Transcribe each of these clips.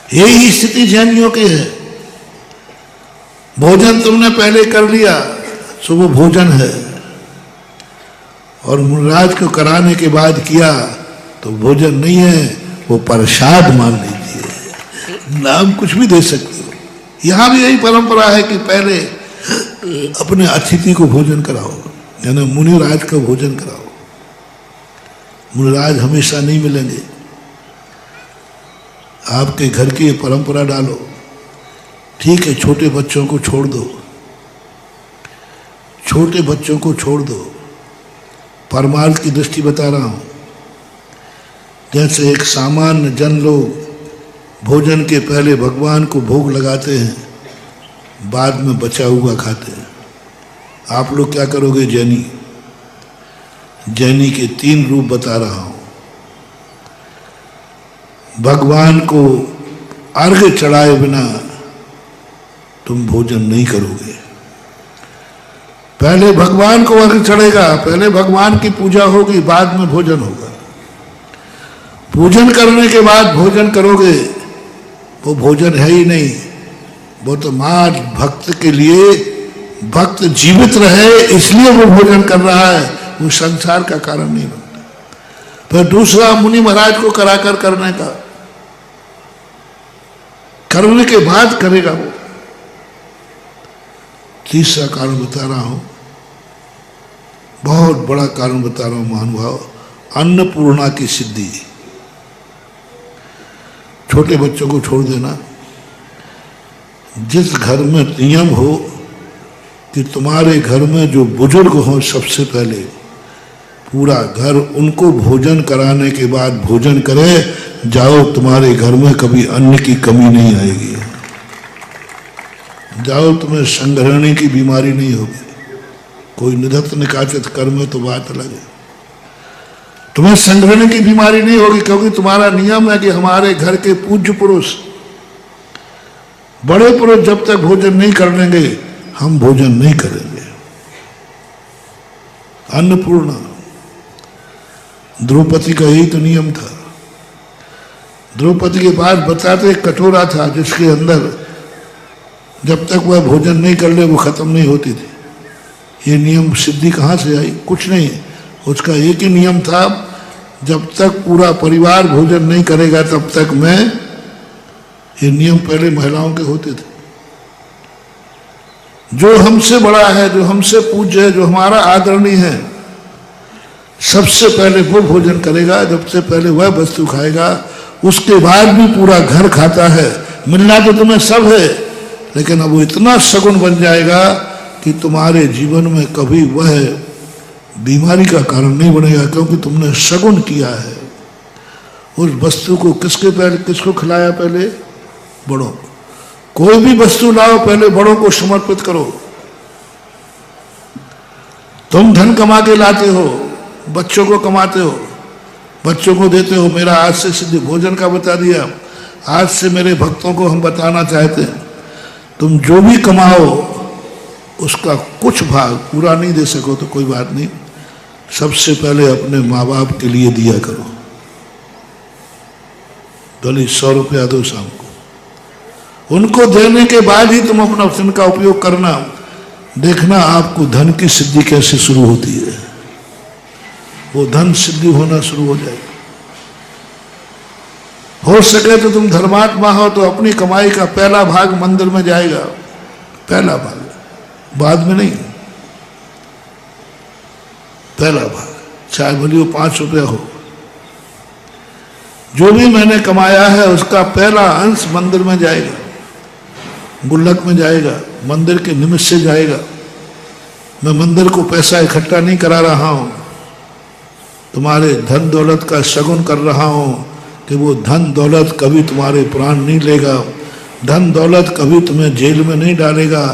यही स्थिति जैनियों की है। भोजन तुमने पहले कर लिया सो वो भोजन है, और मुनिराज को कराने के बाद किया तो भोजन नहीं है, वो प्रसाद मान लीजिए, नाम कुछ भी दे सकते हो। यहां भी यही परंपरा है कि पहले अपने अतिथि को भोजन कराओ, यानी मुनिराज का भोजन कराओ। मुनिराज हमेशा नहीं मिलेंगे, आपके घर की परंपरा डालो। ठीक है, छोटे बच्चों को छोड़ दो, छोटे बच्चों को छोड़ दो। परमार्थ की दृष्टि बता रहा हूं। जैसे एक सामान्य जन लोग भोजन के पहले भगवान को भोग लगाते हैं, बाद में बचा हुआ खाते हैं। आप लोग क्या करोगे? जैनी, जैनी के 3 रूप बता रहा हूं। भगवान को अर्घ्य चढ़ाए बिना तुम भोजन नहीं करोगे। पहले भगवान को अर्घ्य चढ़ेगा, पहले भगवान की पूजा होगी, बाद में भोजन होगा। पूजन करने के बाद भोजन करोगे, वो भोजन है ही नहीं। वो तो मां भक्त के लिए, भक्त जीवित रहे इसलिए वो भोजन कर रहा है, वो संसार का कारण नहीं बनता। फिर दूसरा मुनि महाराज को कराकर करने का, करने के बाद करेगा वो। तीसरा कारण बता रहा हूं, बहुत बड़ा कारण बता रहा हूं महानुभाव, अन्नपूर्णा की सिद्धि। छोटे बच्चों को छोड़ देना। जिस घर में नियम हो कि तुम्हारे घर में जो बुजुर्ग हो, सबसे पहले पूरा घर उनको भोजन कराने के बाद भोजन करे, जाओ, तुम्हारे घर में कभी अन्न की कमी नहीं आएगी। जाओ, तुम्हें संग्रहणी की बीमारी नहीं होगी। कोई निधत्त निकाचित कर्म है तो बात अलग है, तुम्हें संग्रहणी की बीमारी नहीं होगी, क्योंकि तुम्हारा नियम है कि हमारे घर के पूज्य पुरुष, बड़े पुरुष जब तक भोजन नहीं कर लेंगे हम भोजन नहीं करेंगे। अन्नपूर्णा, द्रौपदी का यही तो नियम था। द्रौपदी के पास बताते एक कटोरा था जिसके अंदर जब तक वह भोजन नहीं कर ले वो खत्म नहीं होती थी। ये नियम सिद्धि कहाँ से आई? कुछ नहीं, उसका एक ही नियम था, जब तक पूरा परिवार भोजन नहीं करेगा तब तक मैं। ये नियम पहले महिलाओं के होते थे। जो हमसे बड़ा है, जो हमसे पूज्य है, जो हमारा आदरणीय है, सबसे पहले वो भोजन करेगा, सबसे पहले वह वस्तु खाएगा, उसके बाद भी पूरा घर खाता है। मिलना तो तुम्हें सब है, लेकिन अब वो इतना सगुन बन जाएगा कि तुम्हारे जीवन में कभी वह बीमारी का कारण नहीं बनेगा, क्योंकि तुमने सगुन किया है। उस वस्तु को किसको खिलाया? पहले बड़ों। कोई भी वस्तु लाओ, पहले बड़ों को समर्पित करो। तुम धन कमा के लाते हो, बच्चों को कमाते हो, बच्चों को देते हो। मेरा आज से सिद्ध भोजन का बता दिया, आज से मेरे भक्तों को हम बताना चाहते हैं, तुम जो भी कमाओ उसका कुछ भाग, पूरा नहीं दे सको तो कोई बात नहीं, सबसे पहले अपने माँ बाप के लिए दिया करो। भले 100 रुपया दो शाम को, उनको देने के बाद ही तुम अपना धन का उपयोग करना। देखना आपको धन की सिद्धि कैसे शुरू होती है, वो धन सिद्धि होना शुरू हो जाएगी। हो सके तो तुम धर्मात्मा हो तो अपनी कमाई का पहला भाग मंदिर में जाएगा, पहला भाग, बाद में नहीं, पहला भाग, चाहे भले वो 5 रुपया हो। जो भी मैंने कमाया है उसका पहला अंश मंदिर में जाएगा, गुल्लक में जाएगा, मंदिर के निमित्त से जाएगा। मैं मंदिर को पैसा इकट्ठा नहीं करा रहा हूं, तुम्हारे धन दौलत का शगुन कर रहा हूं कि वो धन दौलत कभी तुम्हारे प्राण नहीं लेगा, धन दौलत कभी तुम्हें जेल में नहीं डालेगा,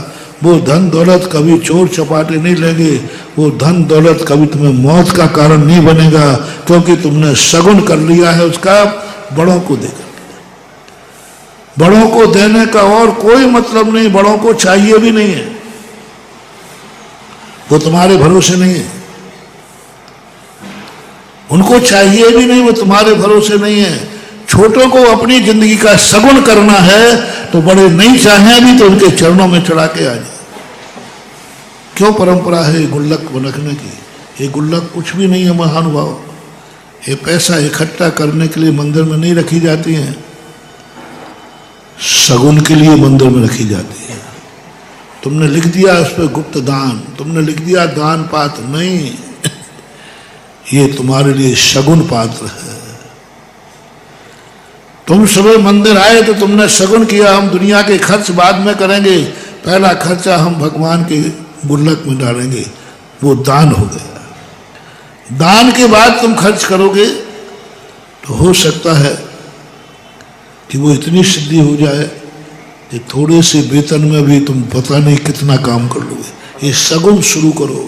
वो धन दौलत कभी चोर चपाटे नहीं लेंगे, वो धन दौलत कभी तुम्हें मौत का कारण नहीं बनेगा, क्योंकि तुमने शगुन कर लिया है उसका, बड़ों को देकर। बड़ों को देने का और कोई मतलब नहीं, बड़ों को चाहिए भी नहीं है, वो तुम्हारे भरोसे नहीं है, उनको चाहिए भी नहीं, वो तुम्हारे भरोसे नहीं है। छोटों को अपनी जिंदगी का सगुन करना है तो बड़े नहीं चाहें भी तो उनके चरणों में चढ़ा के आ जाए। क्यों परंपरा है गुल्लक रखने की? ये गुल्लक कुछ भी नहीं है महानुभाव। ये पैसा इकट्ठा करने के लिए मंदिर में नहीं रखी जाती है, सगुन के लिए मंदिर में रखी जाती है। तुमने लिख दिया उस पर गुप्त दान, तुमने लिख दिया दान पात्र, नहीं, ये तुम्हारे लिए शगुन पात्र है। तुम सुबह मंदिर आए तो तुमने शगुन किया, हम दुनिया के खर्च बाद में करेंगे, पहला खर्चा हम भगवान के गुल्लक में डालेंगे, वो दान हो गया। दान के बाद तुम खर्च करोगे तो हो सकता है कि वो इतनी सिद्धि हो जाए कि थोड़े से वेतन में भी तुम पता नहीं कितना काम कर लोगे। ये सगुन शुरू करो।